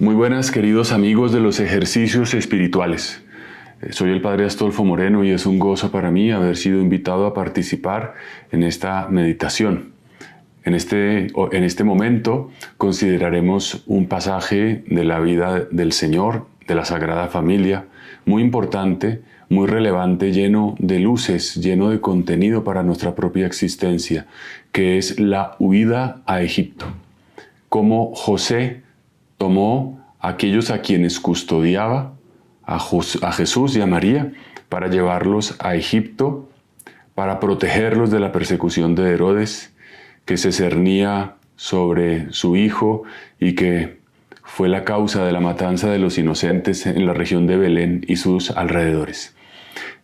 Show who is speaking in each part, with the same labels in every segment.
Speaker 1: Muy buenas, queridos amigos de los ejercicios espirituales. Soy el Padre Astolfo Moreno y es un gozo para mí haber sido invitado a participar en esta meditación. En este momento consideraremos un pasaje de la vida del Señor, de la Sagrada Familia, muy importante, muy relevante, lleno de luces, lleno de contenido para nuestra propia existencia, que es la huida a Egipto. Cómo José tomó a aquellos a quienes custodiaba, a Jesús y a María, para llevarlos a Egipto, para protegerlos de la persecución de Herodes, que se cernía sobre su hijo y que fue la causa de la matanza de los inocentes en la región de Belén y sus alrededores.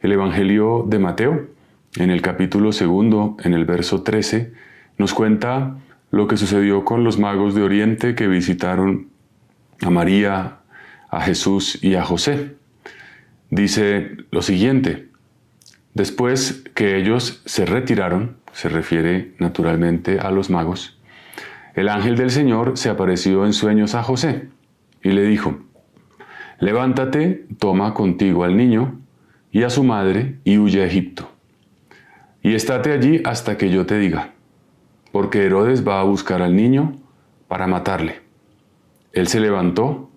Speaker 1: El Evangelio de Mateo, en el capítulo 2, en el verso 13, nos cuenta lo que sucedió con los magos de Oriente que visitaron a María, a Jesús y a José. Dice lo siguiente: después que ellos se retiraron, se refiere naturalmente a los magos, el ángel del Señor se apareció en sueños a José y le dijo: levántate, toma contigo al niño y a su madre y huye a Egipto. Y estate allí hasta que yo te diga, porque Herodes va a buscar al niño para matarle. Él se levantó,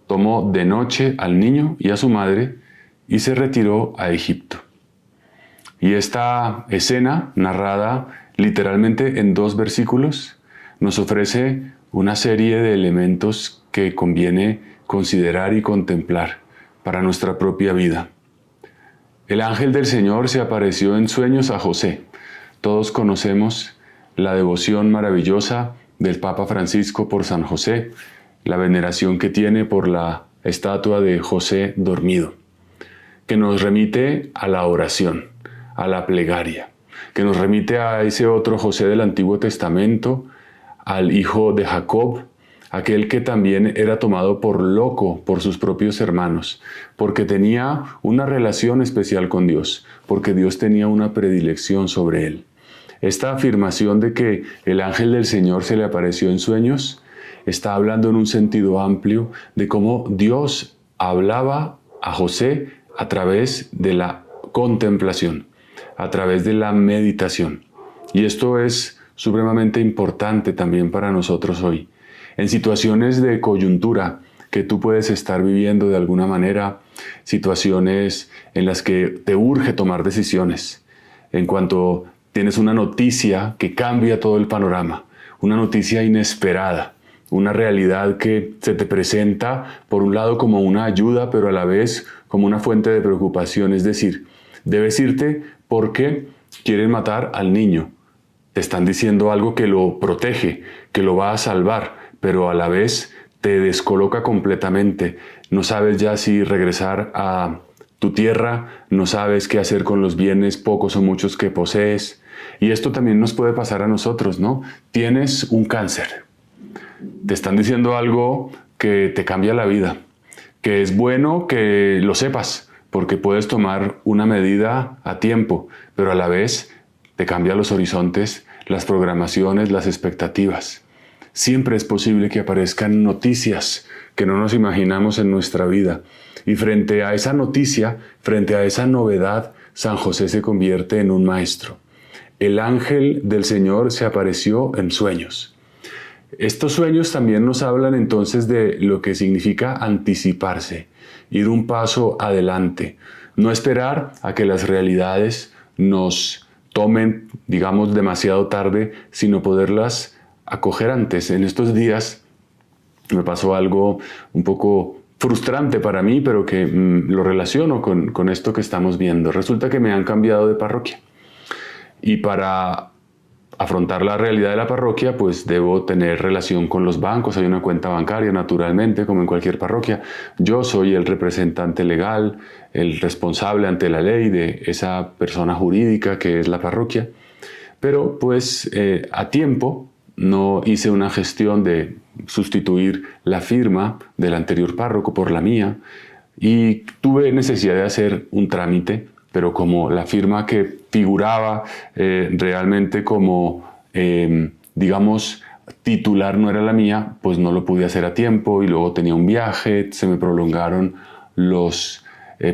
Speaker 1: tomó de noche al niño y a su madre y se retiró a Egipto. Y esta escena, narrada literalmente en 2 versículos, nos ofrece una serie de elementos que conviene considerar y contemplar para nuestra propia vida. El ángel del Señor se apareció en sueños a José. Todos conocemos la devoción maravillosa del Papa Francisco por San José, la veneración que tiene por la estatua de José dormido, que nos remite a la oración, a la plegaria, que nos remite a ese otro José del Antiguo Testamento, al hijo de Jacob, aquel que también era tomado por loco por sus propios hermanos, porque tenía una relación especial con Dios, porque Dios tenía una predilección sobre él. Esta afirmación de que el ángel del Señor se le apareció en sueños está hablando en un sentido amplio de cómo Dios hablaba a José a través de la contemplación, a través de la meditación. Y esto es supremamente importante también para nosotros hoy. En situaciones de coyuntura que tú puedes estar viviendo de alguna manera, situaciones en las que te urge tomar decisiones, en cuanto tienes una noticia que cambia todo el panorama, una noticia inesperada, una realidad que se te presenta por un lado como una ayuda, pero a la vez como una fuente de preocupación. Es decir, debes irte porque quieren matar al niño. Te están diciendo algo que lo protege, que lo va a salvar, pero a la vez te descoloca completamente. No sabes ya si regresar a tu tierra, no sabes qué hacer con los bienes, pocos o muchos que posees. Y esto también nos puede pasar a nosotros, ¿no? Tienes un cáncer. Te están diciendo algo que te cambia la vida, que es bueno que lo sepas, porque puedes tomar una medida a tiempo, pero a la vez te cambia los horizontes, las programaciones, las expectativas. Siempre es posible que aparezcan noticias que no nos imaginamos en nuestra vida. Y frente a esa noticia, frente a esa novedad, San José se convierte en un maestro. El ángel del Señor se apareció en sueños. Estos sueños también nos hablan entonces de lo que significa anticiparse, ir un paso adelante, no esperar a que las realidades nos tomen, digamos, demasiado tarde, sino poderlas acoger antes. En estos días me pasó algo un poco frustrante para mí, pero que lo relaciono con esto que estamos viendo. Resulta que me han cambiado de parroquia y para afrontar la realidad de la parroquia, pues debo tener relación con los bancos. Hay una cuenta bancaria, naturalmente, como en cualquier parroquia. Yo soy el representante legal, el responsable ante la ley de esa persona jurídica que es la parroquia. Pero pues a tiempo no hice una gestión de sustituir la firma del anterior párroco por la mía y tuve necesidad de hacer un trámite, pero como la firma que figuraba realmente como, digamos, titular no era la mía, pues no lo pude hacer a tiempo y luego tenía un viaje, se me prolongaron los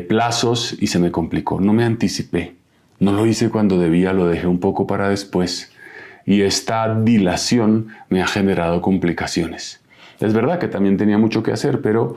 Speaker 1: plazos y se me complicó. No me anticipé, no lo hice cuando debía, lo dejé un poco para después y esta dilación me ha generado complicaciones. Es verdad que también tenía mucho que hacer, pero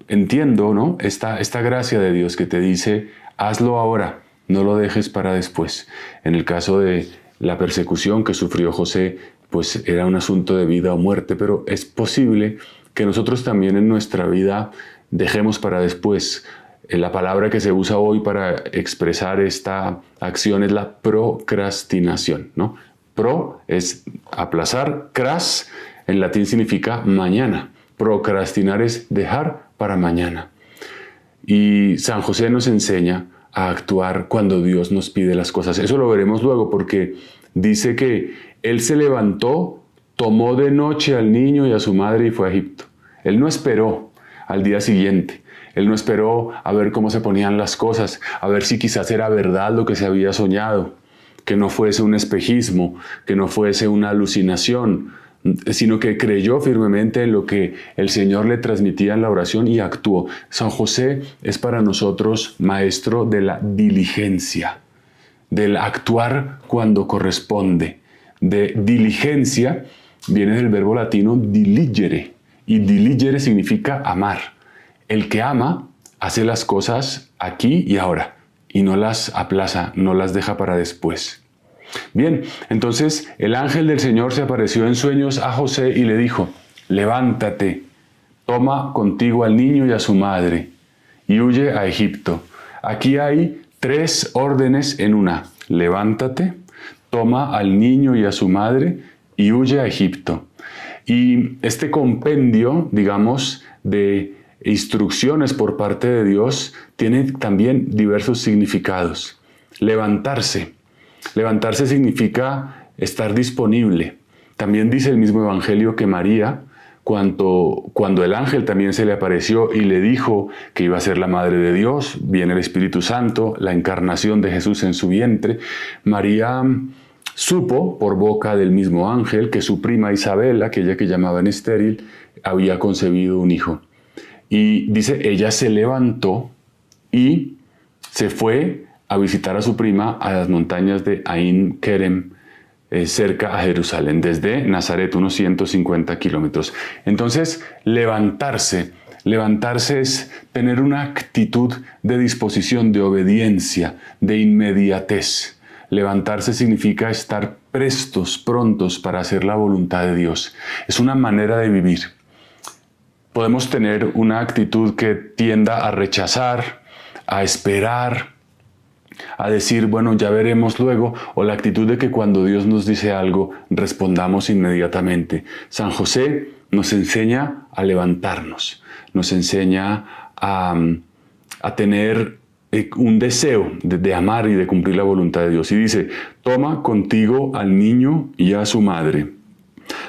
Speaker 1: entiendo, ¿no? esta gracia de Dios que te dice, hazlo ahora, no lo dejes para después. En el caso de la persecución que sufrió José, pues era un asunto de vida o muerte, pero es posible que nosotros también en nuestra vida dejemos para después. La palabra que se usa hoy para expresar esta acción es la procrastinación, ¿no? Pro es aplazar, cras en latín significa mañana. Procrastinar es dejar para mañana. Y San José nos enseña a actuar cuando Dios nos pide las cosas. Eso lo veremos luego porque dice que él se levantó, tomó de noche al niño y a su madre y fue a Egipto. Él no esperó al día siguiente. Él no esperó a ver cómo se ponían las cosas, a ver si quizás era verdad lo que se había soñado, que no fuese un espejismo, que no fuese una alucinación, sino que creyó firmemente en lo que el Señor le transmitía en la oración y actuó. San José es para nosotros maestro de la diligencia, del actuar cuando corresponde. De diligencia viene del verbo latino diligere, y diligere significa amar. El que ama hace las cosas aquí y ahora, y no las aplaza, no las deja para después. Bien, entonces el ángel del Señor se apareció en sueños a José y le dijo, levántate, toma contigo al niño y a su madre, y huye a Egipto. Aquí hay 3 órdenes en una. Levántate, toma al niño y a su madre, y huye a Egipto. Y este compendio, digamos, de instrucciones por parte de Dios tiene también diversos significados. Levantarse. Levantarse significa estar disponible. También dice el mismo Evangelio que María, cuando el ángel también se le apareció y le dijo que iba a ser la madre de Dios, viene el Espíritu Santo, la encarnación de Jesús en su vientre, María supo por boca del mismo ángel que su prima Isabel, aquella que llamaban estéril, había concebido un hijo. Y dice, ella se levantó y se fue a visitar a su prima a las montañas de Ain Kerem, cerca a Jerusalén, desde Nazaret, unos 150 kilómetros. Entonces, levantarse es tener una actitud de disposición, de obediencia, de inmediatez. Levantarse significa estar prestos, prontos para hacer la voluntad de Dios. Es una manera de vivir. Podemos tener una actitud que tienda a rechazar, a esperar, a decir, bueno, ya veremos luego, o la actitud de que cuando Dios nos dice algo, respondamos inmediatamente. San José nos enseña a levantarnos, nos enseña a tener un deseo de amar y de cumplir la voluntad de Dios. Y dice, toma contigo al niño y a su madre.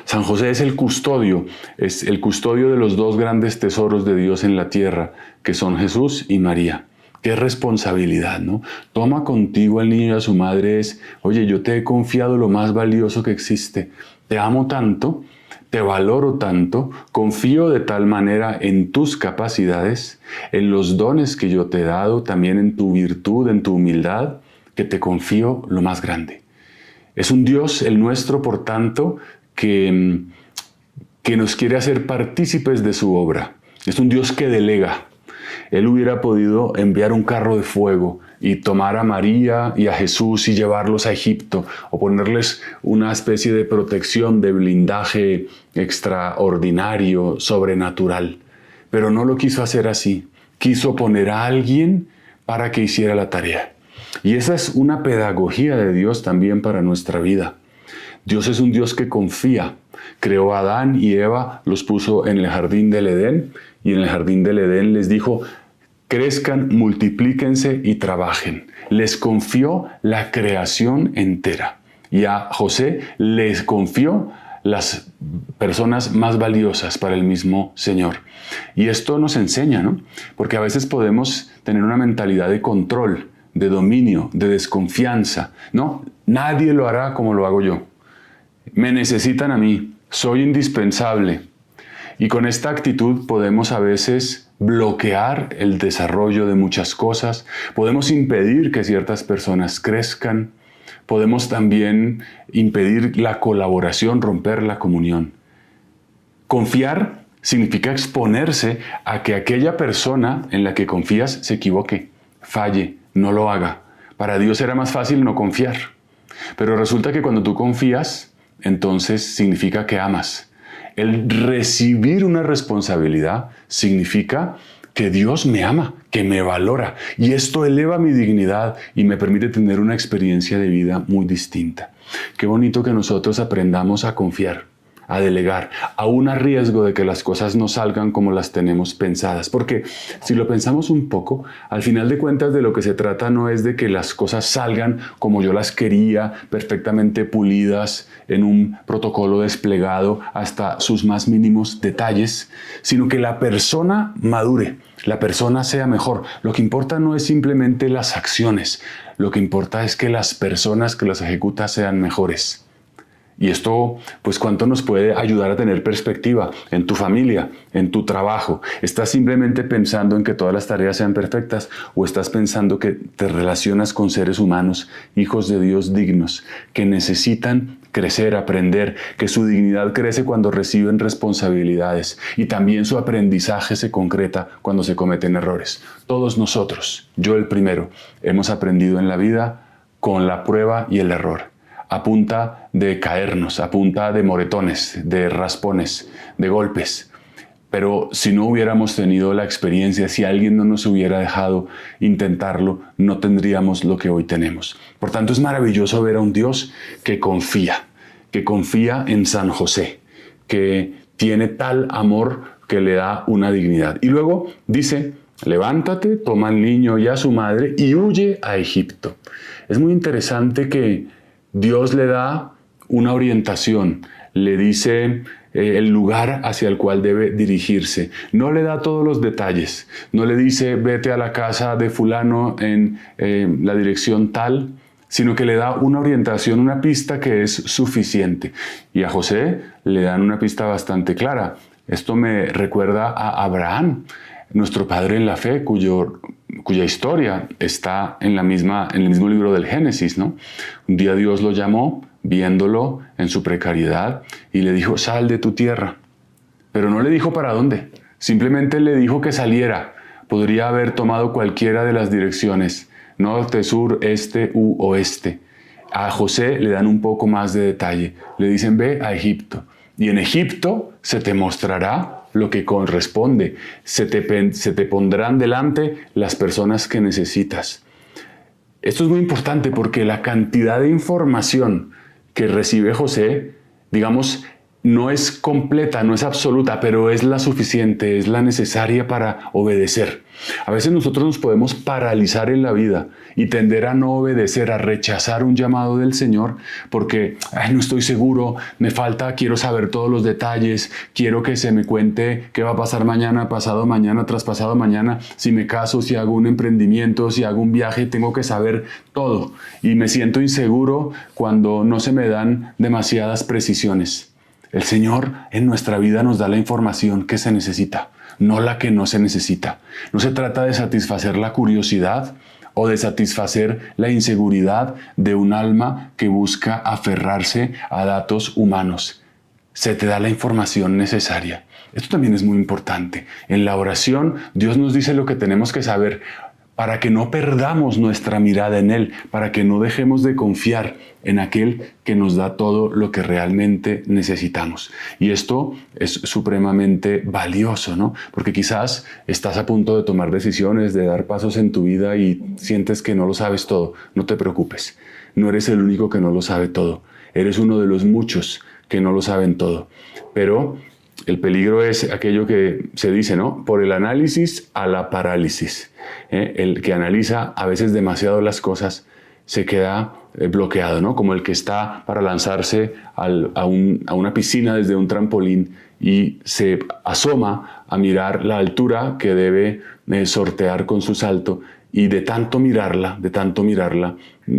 Speaker 1: San José es el custodio de los 2 grandes tesoros de Dios en la tierra, que son Jesús y María. Qué responsabilidad, ¿no? Toma contigo al niño y a su madre es, oye, yo te he confiado lo más valioso que existe. Te amo tanto, te valoro tanto, confío de tal manera en tus capacidades, en los dones que yo te he dado, también en tu virtud, en tu humildad, que te confío lo más grande. Es un Dios, el nuestro, por tanto, que nos quiere hacer partícipes de su obra. Es un Dios que delega. Él hubiera podido enviar un carro de fuego y tomar a María y a Jesús y llevarlos a Egipto o ponerles una especie de protección, de blindaje extraordinario, sobrenatural. Pero no lo quiso hacer así. Quiso poner a alguien para que hiciera la tarea. Y esa es una pedagogía de Dios también para nuestra vida. Dios es un Dios que confía. Creó a Adán y Eva, los puso en el jardín del Edén y en el jardín del Edén les dijo, crezcan, multiplíquense y trabajen. Les confió la creación entera. Y a José les confió las personas más valiosas para el mismo Señor. Y esto nos enseña, ¿no? Porque a veces podemos tener una mentalidad de control, de dominio, de desconfianza. No, nadie lo hará como lo hago yo. me necesitan a mí, soy indispensable. Y con esta actitud podemos a veces bloquear el desarrollo de muchas cosas, podemos impedir que ciertas personas crezcan, podemos también impedir la colaboración, romper la comunión. Confiar significa exponerse a que aquella persona en la que confías se equivoque, falle, no lo haga. Para Dios era más fácil no confiar. Pero resulta que cuando tú confías, entonces significa que amas. El recibir una responsabilidad significa que Dios me ama, que me valora. Y esto eleva mi dignidad y me permite tener una experiencia de vida muy distinta. Qué bonito que nosotros aprendamos a confiar, a delegar, aún a riesgo de que las cosas no salgan como las tenemos pensadas. Porque si lo pensamos un poco, al final de cuentas de lo que se trata no es de que las cosas salgan como yo las quería, perfectamente pulidas, en un protocolo desplegado hasta sus más mínimos detalles, sino que la persona madure, la persona sea mejor. Lo que importa no es simplemente las acciones, lo que importa es que las personas que las ejecutan sean mejores. Y esto, pues, ¿cuánto nos puede ayudar a tener perspectiva en tu familia, en tu trabajo? ¿Estás simplemente pensando en que todas las tareas sean perfectas o estás pensando que te relacionas con seres humanos, hijos de Dios dignos, que necesitan crecer, aprender, que su dignidad crece cuando reciben responsabilidades y también su aprendizaje se concreta cuando se cometen errores? Todos nosotros, yo el primero, hemos aprendido en la vida con la prueba y el error. A punta de caernos, a punta de moretones, de raspones, de golpes. Pero si no hubiéramos tenido la experiencia, si alguien no nos hubiera dejado intentarlo, no tendríamos lo que hoy tenemos. Por tanto, es maravilloso ver a un Dios que confía en San José, que tiene tal amor que le da una dignidad. Y luego dice, levántate, toma al niño y a su madre y huye a Egipto. Es muy interesante que Dios le da una orientación, le dice el lugar hacia el cual debe dirigirse. No le da todos los detalles, no le dice vete a la casa de fulano en la dirección tal, sino que le da una orientación, una pista que es suficiente. Y a José le dan una pista bastante clara. Esto me recuerda a Abraham, nuestro padre en la fe, cuya historia está en el mismo libro del Génesis, ¿no? Un día Dios lo llamó, viéndolo en su precariedad, y le dijo, sal de tu tierra. Pero no le dijo para dónde, simplemente le dijo que saliera. Podría haber tomado cualquiera de las direcciones, norte, sur, este u oeste. A José le dan un poco más de detalle. Le dicen, ve a Egipto. Y en Egipto se te mostrará lo que corresponde. Se te pondrán delante las personas que necesitas. Esto es muy importante porque la cantidad de información que recibe José, digamos, no es completa, no es absoluta, pero es la suficiente, es la necesaria para obedecer. A veces nosotros nos podemos paralizar en la vida y tender a no obedecer, a rechazar un llamado del Señor porque no estoy seguro, me falta, quiero saber todos los detalles, quiero que se me cuente qué va a pasar mañana, pasado mañana, traspasado mañana, si me caso, si hago un emprendimiento, si hago un viaje, tengo que saber todo. Y me siento inseguro cuando no se me dan demasiadas precisiones. El Señor en nuestra vida nos da la información que se necesita, no la que no se necesita. No se trata de satisfacer la curiosidad o de satisfacer la inseguridad de un alma que busca aferrarse a datos humanos. Se te da la información necesaria. Esto también es muy importante. En la oración, Dios nos dice lo que tenemos que saber para que no perdamos nuestra mirada en Él, para que no dejemos de confiar en aquel que nos da todo lo que realmente necesitamos. Y esto es supremamente valioso, ¿no? Porque quizás estás a punto de tomar decisiones, de dar pasos en tu vida y sientes que no lo sabes todo. No te preocupes, no eres el único que no lo sabe todo. Eres uno de los muchos que no lo saben todo. Pero el peligro es aquello que se dice, ¿no? Por el análisis a la parálisis. El que analiza a veces demasiado las cosas se queda bloqueado, ¿no? Como el que está para lanzarse a una piscina desde un trampolín y se asoma a mirar la altura que debe sortear con su salto y de tanto mirarla,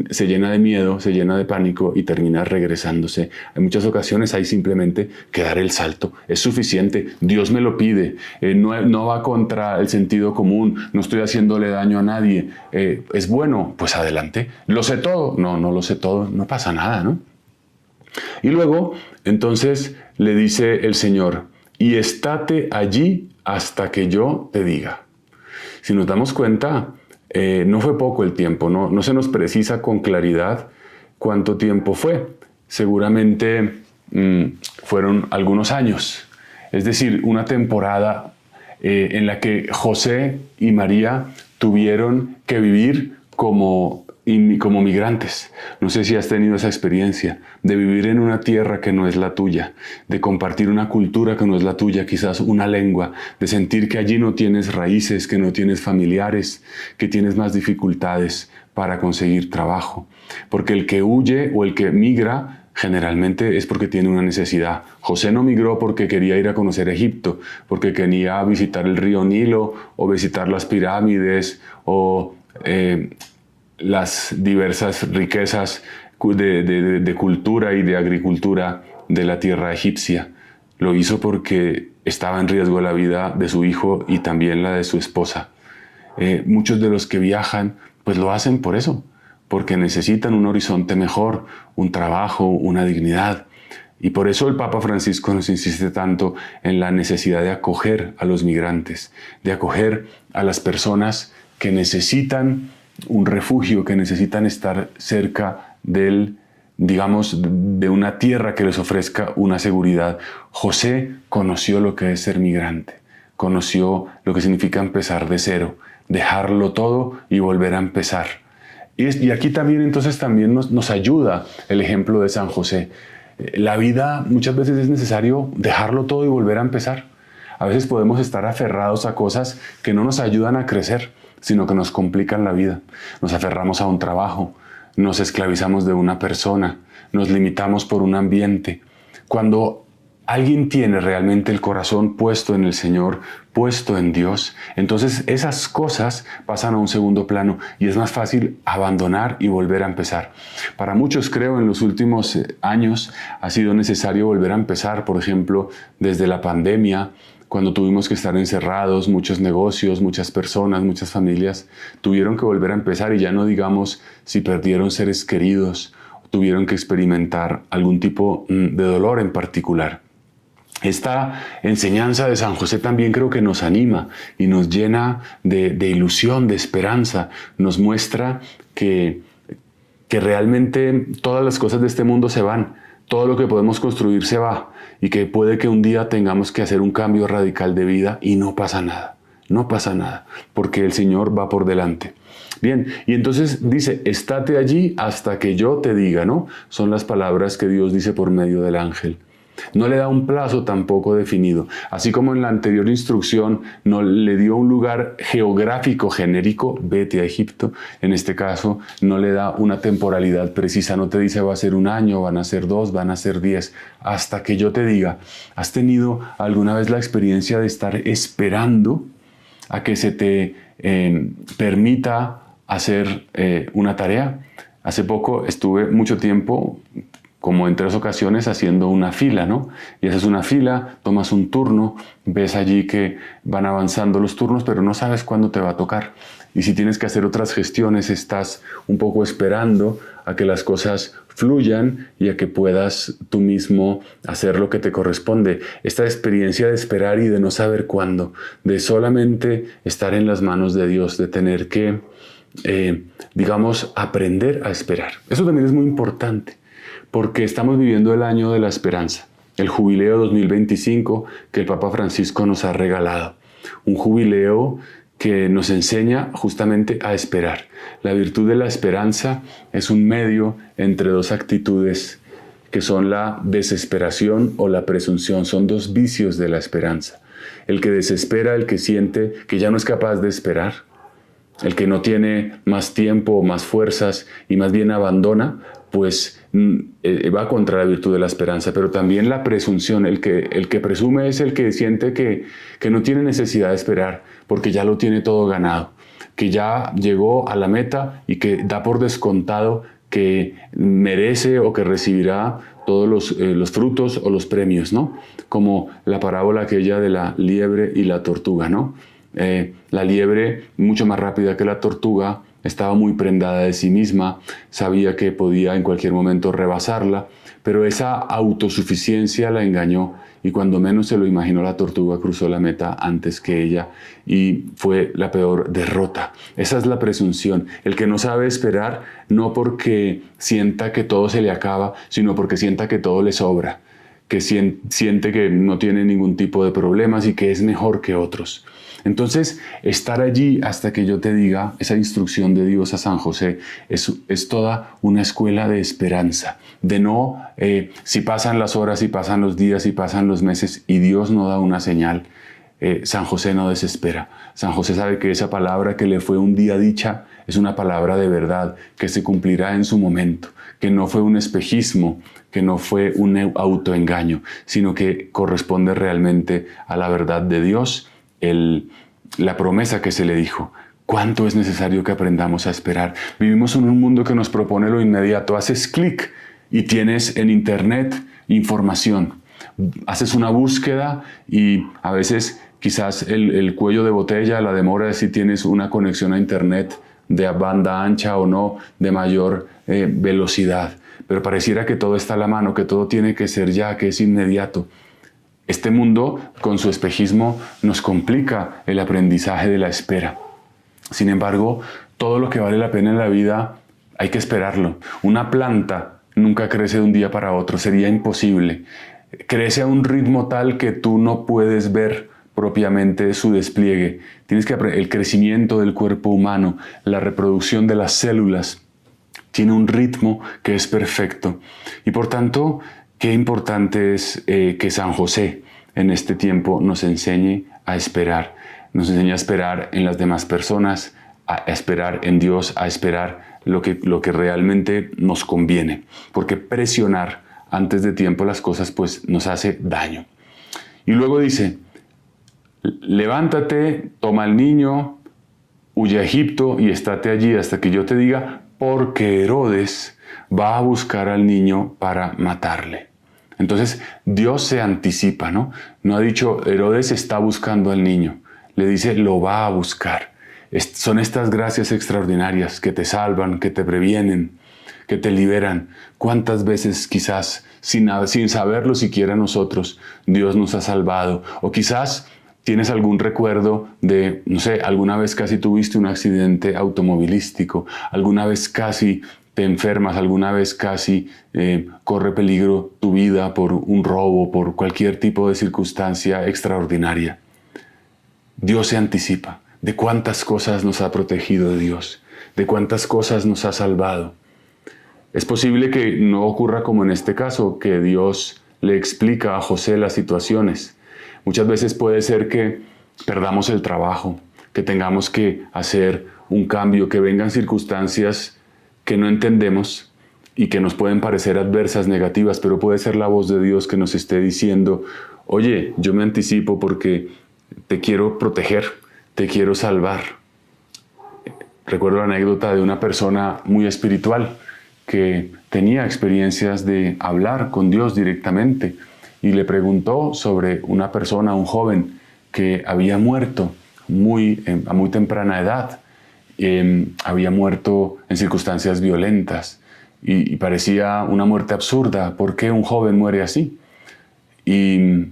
Speaker 1: se llena de miedo, se llena de pánico y termina regresándose. En muchas ocasiones hay simplemente que dar el salto. Es suficiente, Dios me lo pide, no va contra el sentido común, no estoy haciéndole daño a nadie. Es bueno, pues adelante. ¿Lo sé todo? No, no lo sé todo, no pasa nada, ¿no? Y luego, entonces, le dice el Señor, y estate allí hasta que yo te diga. Si nos damos cuenta, no fue poco el tiempo, no se nos precisa con claridad cuánto tiempo fue. Seguramente fueron algunos años, es decir, una temporada en la que José y María tuvieron que vivir como migrantes. No sé si has tenido esa experiencia de vivir en una tierra que no es la tuya, de compartir una cultura que no es la tuya, quizás una lengua, de sentir que allí no tienes raíces, que no tienes familiares, que tienes más dificultades para conseguir trabajo. Porque el que huye o el que migra generalmente es porque tiene una necesidad. José no migró porque quería ir a conocer Egipto, porque quería visitar el río Nilo o visitar las pirámides o las diversas riquezas de cultura y de agricultura de la tierra egipcia. Lo hizo porque estaba en riesgo la vida de su hijo y también la de su esposa. Muchos de los que viajan pues lo hacen por eso, porque necesitan un horizonte mejor, un trabajo, una dignidad. Y por eso el Papa Francisco nos insiste tanto en la necesidad de acoger a los migrantes, de acoger a las personas que necesitan un refugio, que necesitan estar cerca de una tierra que les ofrezca una seguridad. José conoció lo que es ser migrante, conoció lo que significa empezar de cero, dejarlo todo y volver a empezar. Y aquí también nos ayuda el ejemplo de San José. La vida muchas veces es necesario dejarlo todo y volver a empezar. A veces podemos estar aferrados a cosas que no nos ayudan a crecer, sino que nos complican la vida. Nos aferramos a un trabajo, nos esclavizamos de una persona, nos limitamos por un ambiente. Cuando alguien tiene realmente el corazón puesto en el Señor, puesto en Dios, entonces esas cosas pasan a un segundo plano y es más fácil abandonar y volver a empezar. Para muchos, creo, en los últimos años ha sido necesario volver a empezar, por ejemplo, desde la pandemia, cuando tuvimos que estar encerrados, muchos negocios, muchas personas, muchas familias tuvieron que volver a empezar y ya no digamos si perdieron seres queridos, tuvieron que experimentar algún tipo de dolor en particular. Esta enseñanza de San José también creo que nos anima y nos llena de ilusión, de esperanza. Nos muestra que realmente todas las cosas de este mundo se van, todo lo que podemos construir se va y que puede que un día tengamos que hacer un cambio radical de vida y no pasa nada, no pasa nada, porque el Señor va por delante. Bien, y entonces dice, estate allí hasta que yo te diga, ¿no? Son las palabras que Dios dice por medio del ángel. No le da un plazo tampoco definido. Así como en la anterior instrucción no le dio un lugar geográfico genérico, vete a Egipto, en este caso no le da una temporalidad precisa, no te dice va a ser 1 año, van a ser 2, van a ser 10, hasta que yo te diga. ¿Has tenido alguna vez la experiencia de estar esperando a que se te permita hacer una tarea? Hace poco estuve mucho tiempo, como en 3 ocasiones, haciendo una fila, ¿no? Y haces una fila, tomas un turno, ves allí que van avanzando los turnos, pero no sabes cuándo te va a tocar. Y si tienes que hacer otras gestiones, estás un poco esperando a que las cosas fluyan y a que puedas tú mismo hacer lo que te corresponde. Esta experiencia de esperar y de no saber cuándo, de solamente estar en las manos de Dios, de tener que, aprender a esperar. Eso también es muy importante, porque estamos viviendo el año de la esperanza, el jubileo 2025 que el Papa Francisco nos ha regalado. Un jubileo que nos enseña justamente a esperar. La virtud de la esperanza es un medio entre 2 actitudes que son la desesperación o la presunción. Son 2 vicios de la esperanza. El que desespera, el que siente que ya no es capaz de esperar, el que no tiene más tiempo o más fuerzas y más bien abandona, pues va contra la virtud de la esperanza. Pero también la presunción, el que presume es el que siente que no tiene necesidad de esperar porque ya lo tiene todo ganado. que ya llegó a la meta y que da por descontado que merece o que recibirá todos los frutos o los premios, ¿no? Como la parábola aquella de la liebre y la tortuga, ¿no? La liebre, mucho más rápida que la tortuga, estaba muy prendada de sí misma, sabía que podía en cualquier momento rebasarla, pero esa autosuficiencia la engañó y cuando menos se lo imaginó, la tortuga cruzó la meta antes que ella y fue la peor derrota. Esa es la presunción, el que no sabe esperar no porque sienta que todo se le acaba, sino porque sienta que todo le sobra, que siente que no tiene ningún tipo de problemas y que es mejor que otros. Entonces, estar allí hasta que yo te diga, esa instrucción de Dios a San José, es toda una escuela de esperanza, de no, si pasan las horas, si pasan los días, si pasan los meses y Dios no da una señal, San José no desespera. San José sabe que esa palabra que le fue un día dicha es una palabra de verdad, que se cumplirá en su momento, que no fue un espejismo, que no fue un autoengaño, sino que corresponde realmente a la verdad de Dios, la promesa que se le dijo. ¿Cuánto es necesario que aprendamos a esperar? Vivimos en un mundo que nos propone lo inmediato. Haces clic y tienes en internet información. Haces una búsqueda y a veces quizás el cuello de botella, la demora de si tienes una conexión a internet de banda ancha o no, de mayor velocidad. Pero pareciera que todo está a la mano, que todo tiene que ser ya, que es inmediato. Este mundo, con su espejismo, nos complica el aprendizaje de la espera. Sin embargo, todo lo que vale la pena en la vida hay que esperarlo. Una planta nunca crece de un día para otro, sería imposible. Crece a un ritmo tal que tú no puedes ver propiamente su despliegue. Tienes que el crecimiento del cuerpo humano, la reproducción de las células, tiene un ritmo que es perfecto. Y por tanto, qué importante es que San José en este tiempo nos enseñe a esperar. Nos enseña a esperar en las demás personas, a esperar en Dios, a esperar lo que realmente nos conviene. Porque presionar antes de tiempo las cosas pues nos hace daño. Y luego dice, levántate, toma al niño, huye a Egipto y estate allí hasta que yo te diga, porque Herodes va a buscar al niño para matarle. Entonces Dios se anticipa, ¿no? No ha dicho Herodes está buscando al niño, le dice lo va a buscar. Son estas gracias extraordinarias que te salvan, que te previenen, que te liberan. ¿Cuántas veces quizás sin saberlo siquiera nosotros Dios nos ha salvado? O quizás tienes algún recuerdo de, no sé, alguna vez casi tuviste un accidente automovilístico, alguna vez casi te enfermas, alguna vez casi corre peligro tu vida por un robo, por cualquier tipo de circunstancia extraordinaria. Dios se anticipa de cuántas cosas nos ha protegido Dios, de cuántas cosas nos ha salvado. Es posible que no ocurra como en este caso, que Dios le explica a José las situaciones. Muchas veces puede ser que perdamos el trabajo, que tengamos que hacer un cambio, que vengan circunstancias que no entendemos y que nos pueden parecer adversas, negativas, pero puede ser la voz de Dios que nos esté diciendo, oye, yo me anticipo porque te quiero proteger, te quiero salvar. Recuerdo la anécdota de una persona muy espiritual que tenía experiencias de hablar con Dios directamente y le preguntó sobre una persona, un joven que había muerto a muy temprana edad. Había muerto en circunstancias violentas y parecía una muerte absurda. ¿Por qué un joven muere así? Y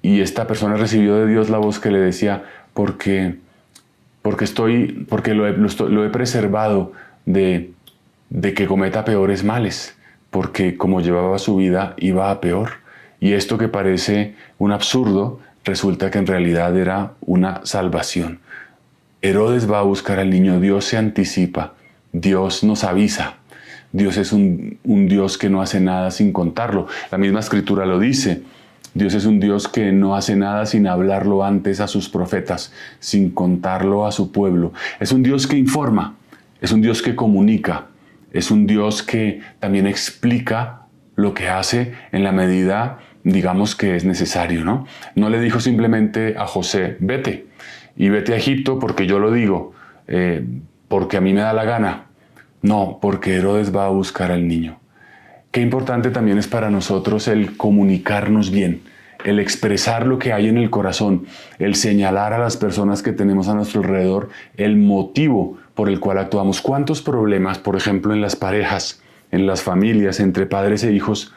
Speaker 1: esta persona recibió de Dios la voz que le decía, porque lo he preservado de que cometa peores males, porque como llevaba su vida iba a peor. Y esto que parece un absurdo, resulta que en realidad era una salvación. Herodes va a buscar al niño, Dios se anticipa, Dios nos avisa. Dios es un Dios que no hace nada sin contarlo. La misma Escritura lo dice. Dios es un Dios que no hace nada sin hablarlo antes a sus profetas, sin contarlo a su pueblo. Es un Dios que informa, es un Dios que comunica, es un Dios que también explica lo que hace en la medida, digamos, que es necesario, ¿no? No le dijo simplemente a José, vete a Egipto porque yo lo digo. porque a mí me da la gana. No, porque Herodes va a buscar al niño. Qué importante también es para nosotros el comunicarnos bien, el expresar lo que hay en el corazón, el señalar a las personas que tenemos a nuestro alrededor el motivo por el cual actuamos. ¿Cuántos problemas, por ejemplo, en las parejas, en las familias, entre padres e hijos,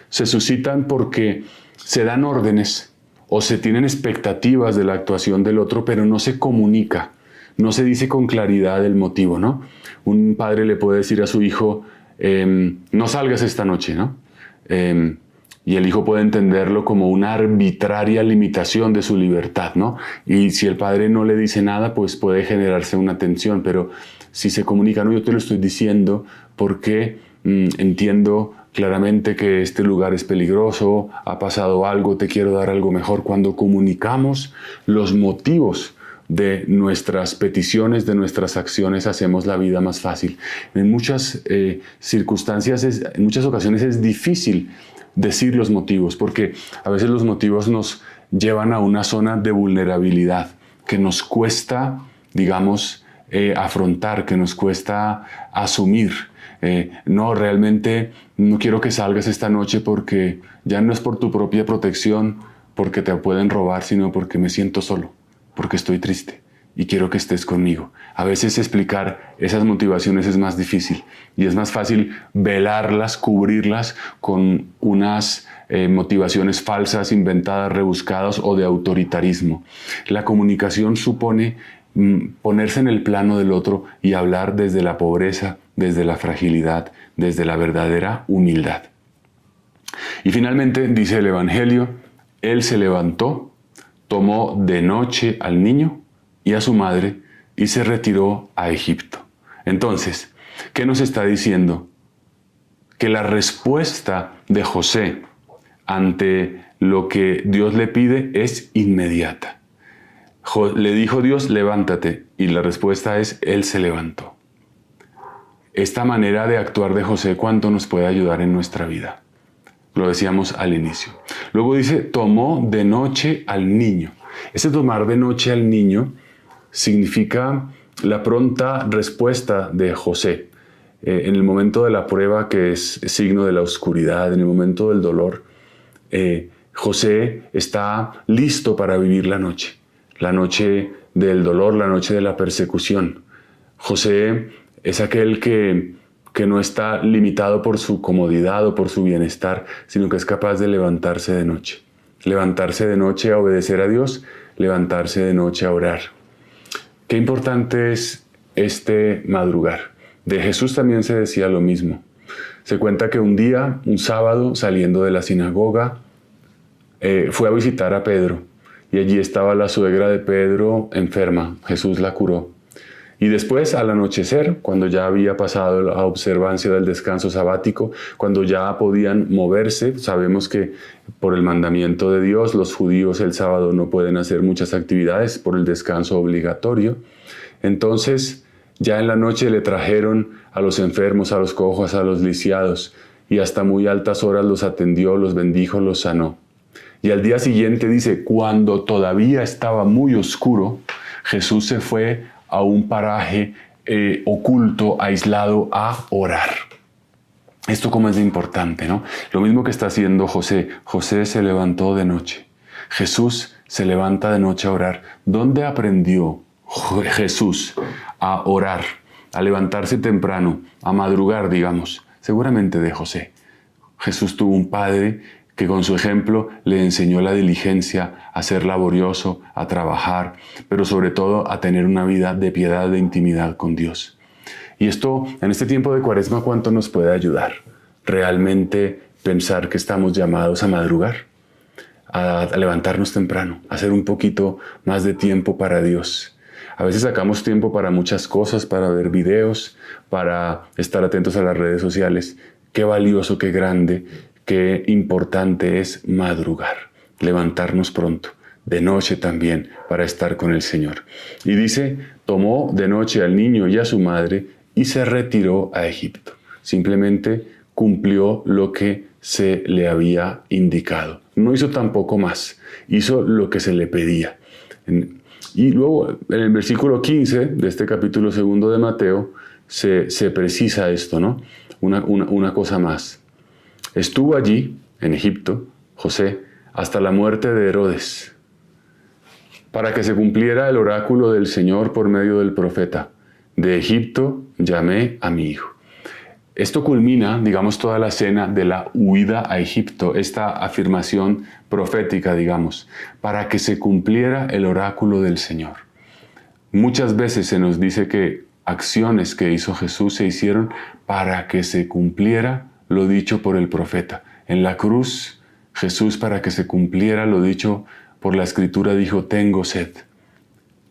Speaker 1: se suscitan porque se dan órdenes o se tienen expectativas de la actuación del otro, pero no se comunica, no se dice con claridad el motivo, ¿no? Un padre le puede decir a su hijo, no salgas esta noche, ¿no? Y el hijo puede entenderlo como una arbitraria limitación de su libertad, ¿no? Y si el padre no le dice nada, pues puede generarse una tensión, pero si se comunica, no, yo te lo estoy diciendo porque entiendo claramente que este lugar es peligroso, ha pasado algo, te quiero dar algo mejor. Cuando comunicamos los motivos de nuestras peticiones, de nuestras acciones, hacemos la vida más fácil. En muchas circunstancias, en muchas ocasiones es difícil decir los motivos, porque a veces los motivos nos llevan a una zona de vulnerabilidad que nos cuesta, digamos, afrontar, que nos cuesta asumir. No, realmente no quiero que salgas esta noche porque ya no es por tu propia protección, porque te pueden robar, sino porque me siento solo, porque estoy triste y quiero que estés conmigo. A veces explicar esas motivaciones es más difícil y es más fácil velarlas, cubrirlas con unas motivaciones falsas, inventadas, rebuscadas o de autoritarismo. La comunicación supone ponerse en el plano del otro y hablar desde la pobreza, desde la fragilidad, desde la verdadera humildad. Y finalmente dice el Evangelio, él se levantó, tomó de noche al niño y a su madre y se retiró a Egipto. Entonces, ¿qué nos está diciendo? Que la respuesta de José ante lo que Dios le pide es inmediata. Le dijo Dios, levántate, y la respuesta es, él se levantó. Esta manera de actuar de José, ¿cuánto nos puede ayudar en nuestra vida? Lo decíamos al inicio. Luego dice, tomó de noche al niño. Ese tomar de noche al niño significa la pronta respuesta de José. En el momento de la prueba, que es signo de la oscuridad, en el momento del dolor, José está listo para vivir la noche del dolor, la noche de la persecución. José es aquel que no está limitado por su comodidad o por su bienestar, sino que es capaz de levantarse de noche. Levantarse de noche a obedecer a Dios, levantarse de noche a orar. Qué importante es este madrugar. De Jesús también se decía lo mismo. Se cuenta que un día, un sábado, saliendo de la sinagoga, fue a visitar a Pedro. Y allí estaba la suegra de Pedro enferma. Jesús la curó. Y después, al anochecer, cuando ya había pasado la observancia del descanso sabático, cuando ya podían moverse, sabemos que por el mandamiento de Dios, los judíos el sábado no pueden hacer muchas actividades por el descanso obligatorio. Entonces, ya en la noche le trajeron a los enfermos, a los cojos, a los lisiados, y hasta muy altas horas los atendió, los bendijo, los sanó. Y al día siguiente dice, cuando todavía estaba muy oscuro, Jesús se fue a un paraje oculto, aislado, a orar. Esto como es de importante, ¿no? Lo mismo que está haciendo José. José se levantó de noche. Jesús se levanta de noche a orar. ¿Dónde aprendió Jesús a orar? A levantarse temprano, a madrugar, digamos. Seguramente de José. Jesús tuvo un padre que con su ejemplo le enseñó la diligencia, a ser laborioso, a trabajar, pero sobre todo a tener una vida de piedad, de intimidad con Dios. Y esto, en este tiempo de Cuaresma, ¿cuánto nos puede ayudar? Realmente pensar que estamos llamados a madrugar, a levantarnos temprano, a hacer un poquito más de tiempo para Dios. A veces sacamos tiempo para muchas cosas, para ver videos, para estar atentos a las redes sociales. Qué valioso, qué grande, qué importante es madrugar, levantarnos pronto, de noche también, para estar con el Señor. Y dice, tomó de noche al niño y a su madre y se retiró a Egipto. Simplemente cumplió lo que se le había indicado. No hizo tampoco más, hizo lo que se le pedía. Y luego en el versículo 15 de este capítulo 2 de Mateo se precisa esto, ¿no? Una cosa más. Estuvo allí, en Egipto, José, hasta la muerte de Herodes, para que se cumpliera el oráculo del Señor por medio del profeta. De Egipto llamé a mi hijo. Esto culmina, digamos, toda la escena de la huida a Egipto, esta afirmación profética, digamos, para que se cumpliera el oráculo del Señor. Muchas veces se nos dice que acciones que hizo Jesús se hicieron para que se cumpliera lo dicho por el profeta. En la cruz, Jesús, para que se cumpliera lo dicho por la Escritura, dijo, tengo sed.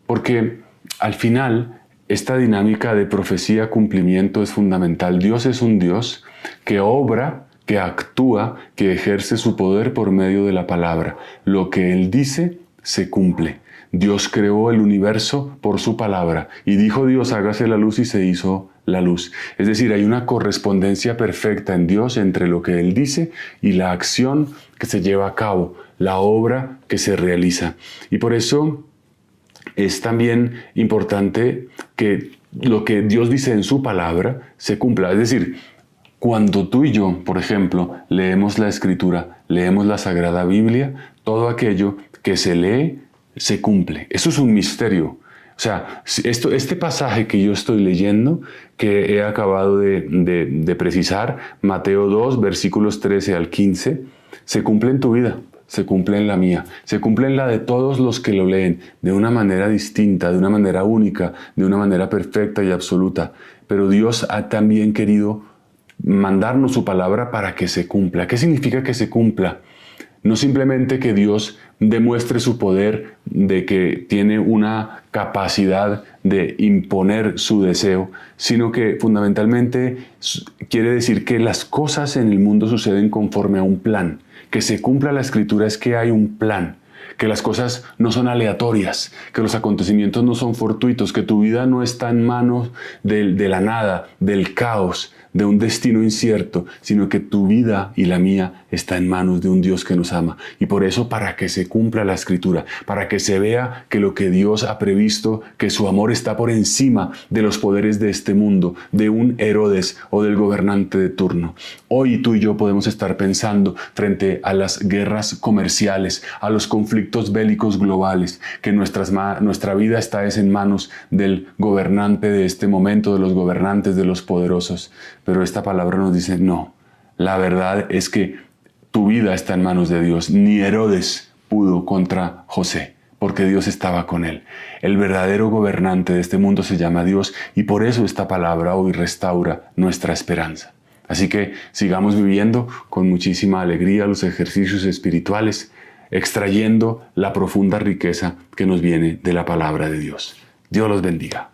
Speaker 1: Porque al final, esta dinámica de profecía-cumplimiento es fundamental. Dios es un Dios que obra, que actúa, que ejerce su poder por medio de la palabra. Lo que Él dice, se cumple. Dios creó el universo por su palabra y dijo Dios, hágase la luz y se hizo la luz. Es decir, hay una correspondencia perfecta en Dios entre lo que Él dice y la acción que se lleva a cabo, la obra que se realiza. Y por eso es también importante que lo que Dios dice en su palabra se cumpla. Es decir, cuando tú y yo, por ejemplo, leemos la Escritura, leemos la Sagrada Biblia, todo aquello que se lee se cumple. Eso es un misterio. O sea, este pasaje que yo estoy leyendo, que he acabado de precisar, Mateo 2, versículos 13 al 15, se cumple en tu vida, se cumple en la mía, se cumple en la de todos los que lo leen, de una manera distinta, de una manera única, de una manera perfecta y absoluta. Pero Dios ha también querido mandarnos su palabra para que se cumpla. ¿Qué significa que se cumpla? No simplemente que Dios demuestre su poder, de que tiene una capacidad de imponer su deseo, sino que fundamentalmente quiere decir que las cosas en el mundo suceden conforme a un plan. Que se cumpla la Escritura es que hay un plan, que las cosas no son aleatorias, que los acontecimientos no son fortuitos, que tu vida no está en manos de la nada, del caos, de un destino incierto, sino que tu vida y la mía está en manos de un Dios que nos ama. Y por eso, para que se cumpla la Escritura, para que se vea que lo que Dios ha previsto, que su amor está por encima de los poderes de este mundo, de un Herodes o del gobernante de turno. Hoy tú y yo podemos estar pensando frente a las guerras comerciales, a los conflictos bélicos globales, que nuestra vida está en manos del gobernante de este momento, de los gobernantes, de los poderosos. Pero esta palabra nos dice, no, la verdad es que tu vida está en manos de Dios. Ni Herodes pudo contra José, porque Dios estaba con él. El verdadero gobernante de este mundo se llama Dios y por eso esta palabra hoy restaura nuestra esperanza. Así que sigamos viviendo con muchísima alegría los ejercicios espirituales, extrayendo la profunda riqueza que nos viene de la palabra de Dios. Dios los bendiga.